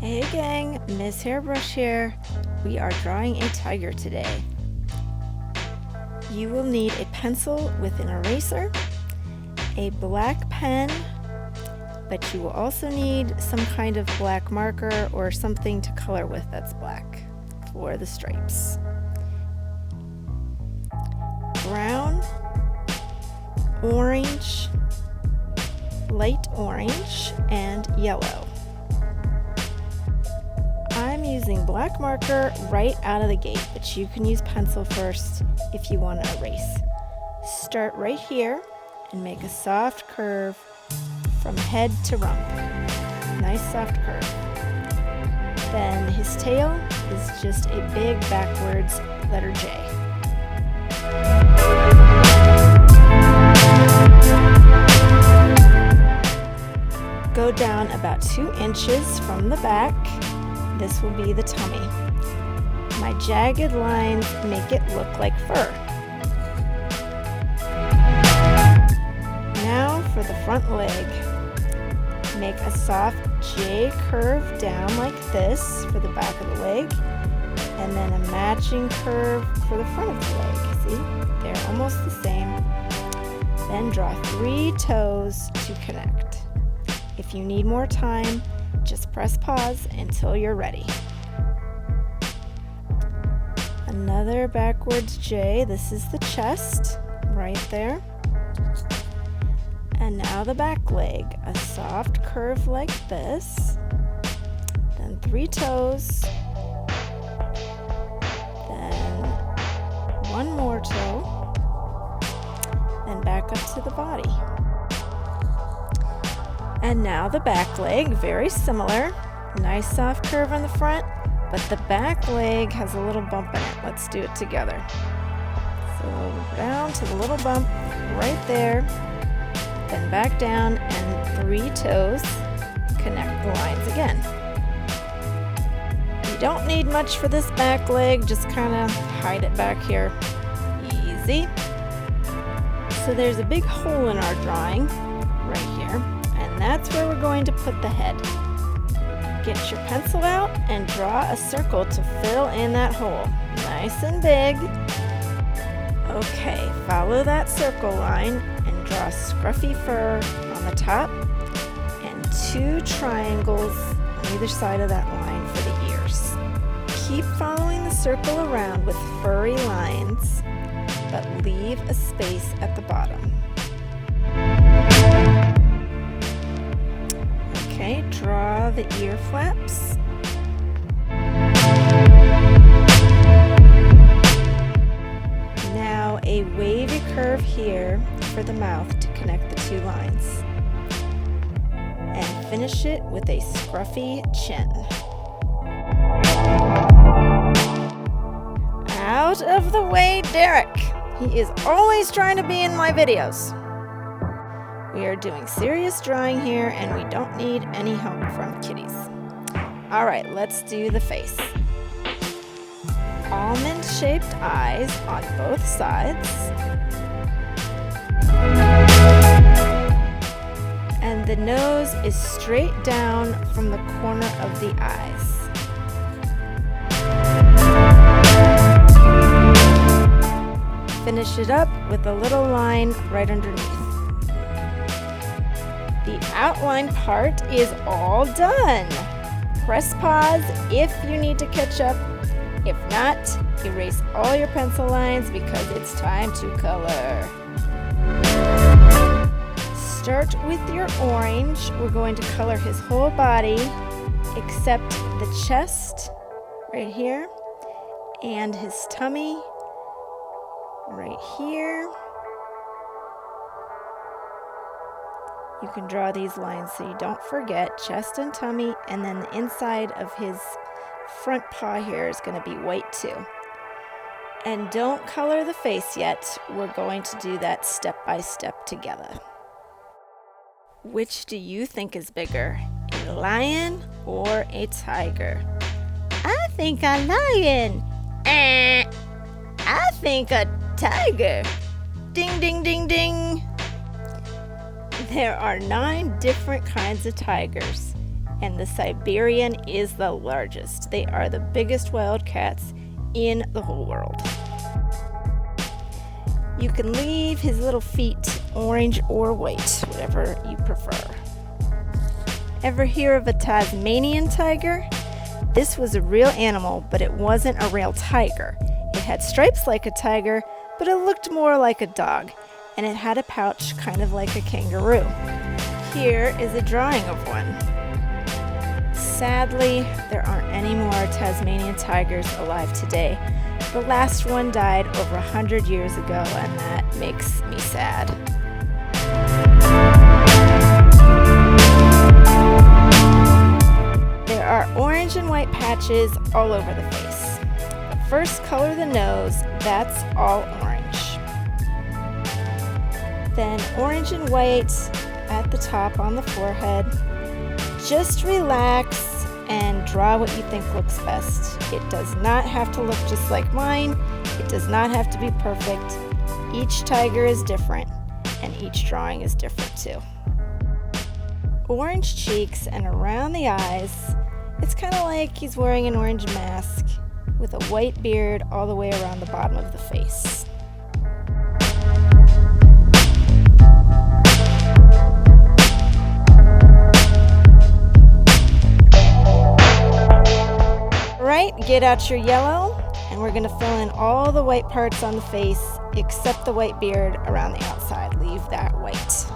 Hey gang, Miss Hairbrush here. We are drawing a tiger today. You will need a pencil with an eraser, a black pen, but you will also need some kind of black marker or something to color with that's black for the stripes. Brown, orange, light orange, and yellow. I'm using black marker right out of the gate, but you can use pencil first if you want to erase. Start right here and make a soft curve from head to rump. Nice soft curve. Then his tail is just a big backwards letter J. Go down about 2 inches from the back. This will be the tummy. My jagged lines make it look like fur. Now for the front leg. Make a soft J curve down like this for the back of the leg, and then a matching curve for the front of the leg. See? They're almost the same. Then draw 3 toes to connect. If you need more time, just press pause until you're ready. Another backwards J. This is the chest right there. And now the back leg. A soft curve like this. Then 3 toes. Then 1 more toe. Then back up to the body. And now the back leg, very similar. Nice soft curve on the front, but the back leg has a little bump in it. Let's do it together. So down to the little bump right there, then back down and 3 toes. Connect the lines again. You don't need much for this back leg, just kind of hide it back here. Easy. So there's a big hole in our drawing right here. And that's where we're going to put the head. Get your pencil out and draw a circle to fill in that hole. Nice and big. Okay, follow that circle line and draw scruffy fur on the top and 2 triangles on either side of that line for the ears. Keep following the circle around with furry lines, but leave a space at the bottom. Okay, draw the ear flaps. Now a wavy curve here for the mouth to connect the 2 lines. And finish it with a scruffy chin. Out of the way, Derek! He is always trying to be in my videos. We are doing serious drawing here, and we don't need any help from kitties. All right, let's do the face. Almond-shaped eyes on both sides. And the nose is straight down from the corner of the eyes. Finish it up with a little line right underneath. The outline part is all done. Press pause if you need to catch up. If not, erase all your pencil lines because it's time to color. Start with your orange. We're going to color his whole body except the chest right here and his tummy right here. You can draw these lines so you don't forget chest and tummy, and then the inside of his front paw here is going to be white too. And don't color the face yet. We're going to do that step by step together. Which do you think is bigger, a lion or a tiger? I think a lion. I think a tiger. Ding, ding, ding, ding. There are 9 different kinds of tigers. and the Siberian is the largest. They are the biggest wild cats in the whole world. You can leave his little feet orange or white, whatever you prefer. Ever hear of a Tasmanian tiger? This was a real animal, but it wasn't a real tiger. It had stripes like a tiger, but it looked more like a dog, and it had a pouch kind of like a kangaroo. Here is a drawing of one. Sadly, there aren't any more Tasmanian tigers alive today. The last one died over 100 years ago, and that makes me sad. There are orange and white patches all over the face. But first, color the nose. That's all orange. Then orange and white at the top on the forehead. Just relax and draw what you think looks best. It does not have to look just like mine. It does not have to be perfect. Each tiger is different, and each drawing is different too. Orange cheeks and around the eyes. It's kind of like he's wearing an orange mask with a white beard all the way around the bottom of the face. Get out your yellow, and we're going to fill in all the white parts on the face except the white beard around the outside. Leave that white.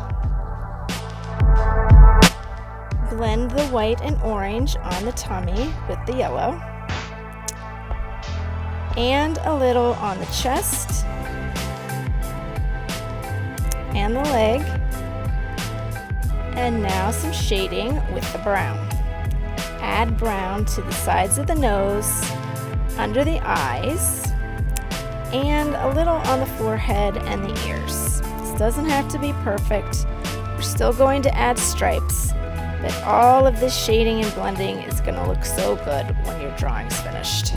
Blend the white and orange on the tummy with the yellow, and a little on the chest and the leg, and now some shading with the brown. Add brown to the sides of the nose, under the eyes, and a little on the forehead and the ears. This doesn't have to be perfect. We're still going to add stripes, but all of this shading and blending is going to look so good when your drawing's finished.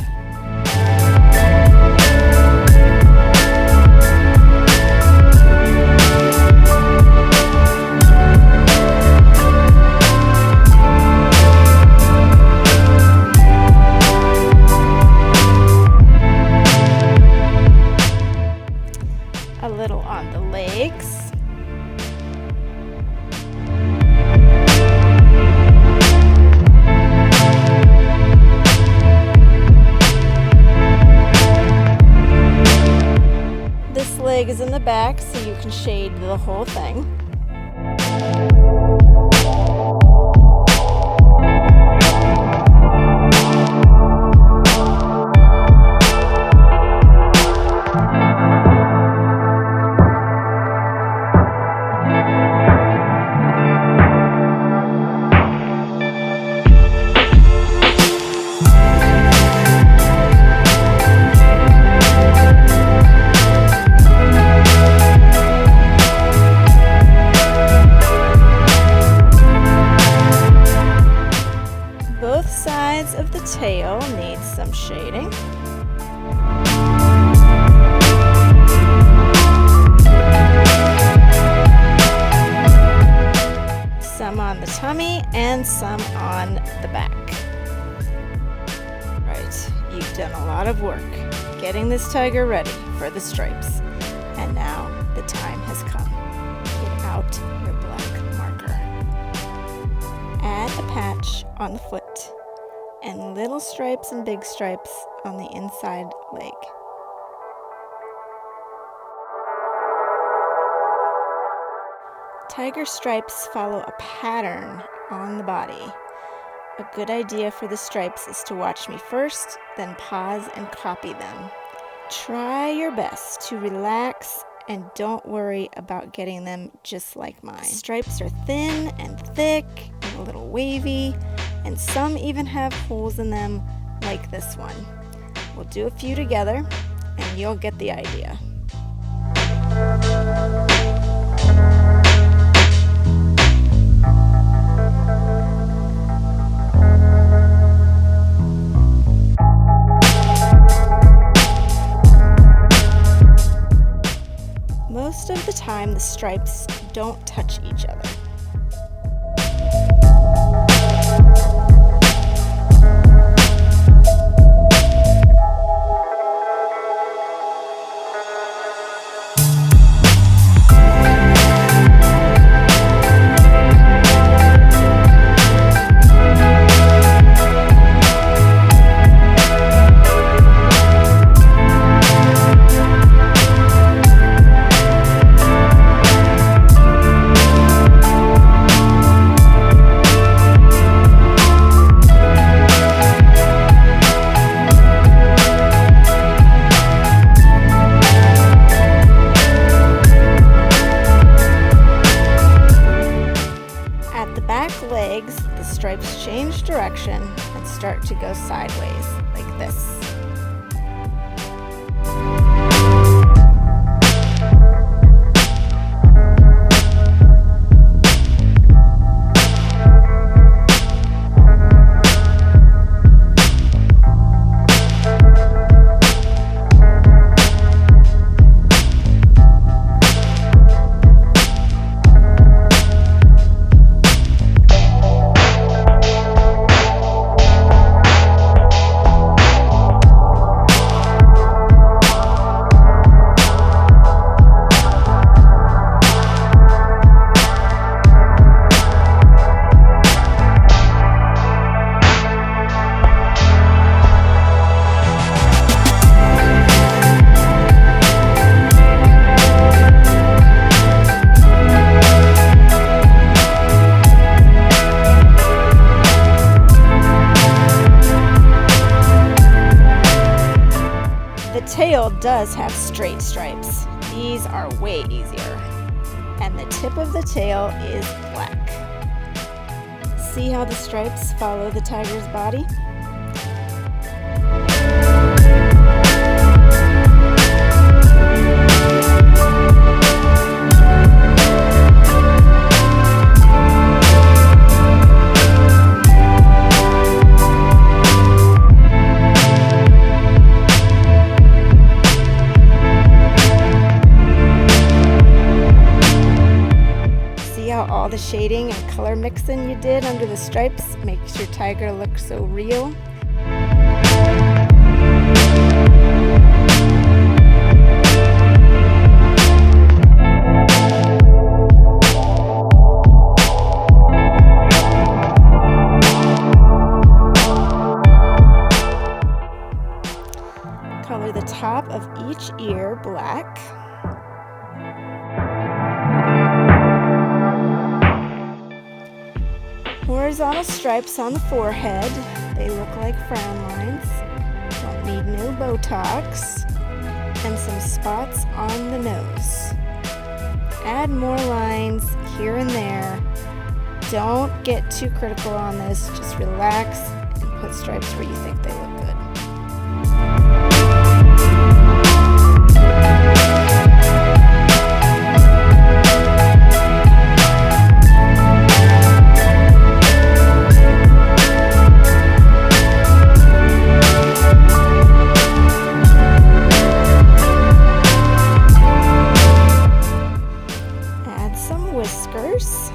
A little on the legs. This leg is in the back, so you can shade the whole thing. Both sides of the tail need some shading. Some on the tummy and some on the back. Right, you've done a lot of work getting this tiger ready for the stripes. And now the time has come. Get out your black marker. Add a patch on the foot and little stripes and big stripes on the inside leg. Tiger stripes follow a pattern on the body. A good idea for the stripes is to watch me first, then pause and copy them. Try your best to relax and don't worry about getting them just like mine. Stripes are thin and thick and a little wavy, and some even have holes in them like this one. We'll do a few together and you'll get the idea. Most of the time, the stripes don't touch each other. and start to go sideways like this. The tail does have straight stripes. These are way easier. And the tip of the tail is black. See how the stripes follow the tiger's body? All the shading and color mixing you did under the stripes makes your tiger look so real. Color the top of each ear black. Horizontal stripes on the forehead. They look like frown lines. Don't need no Botox. And some spots on the nose. Add more lines here and there. Don't get too critical on this. Just relax and put stripes where you think they look good. Whiskers.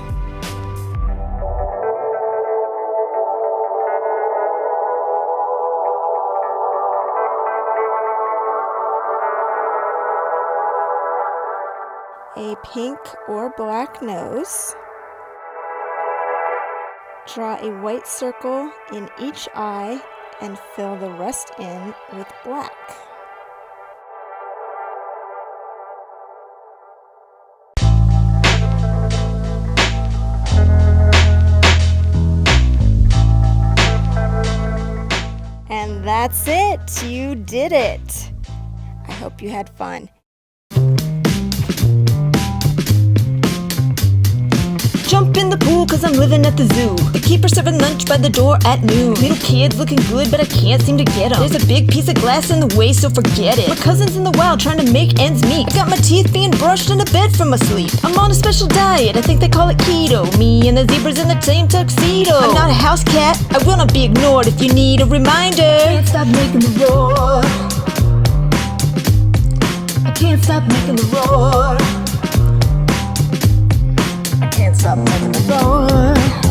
A pink or black nose. Draw a white circle in each eye and fill the rest in with black. And that's it! You did it! I hope you had fun. Jump in the pool cause I'm living at the zoo. The keeper serving lunch by the door at noon. Little kids looking good but I can't seem to get them. There's a big piece of glass in the way so forget it. My cousin's in the wild trying to make ends meet. I got my teeth being brushed and a bed from asleep. I'm on a special diet, I think they call it keto. Me and the zebras in the same tuxedo. I'm not a house cat, I will not be ignored. If you need a reminder, can't stop making the roar. I can't stop making the roar. Can't stop making the roar.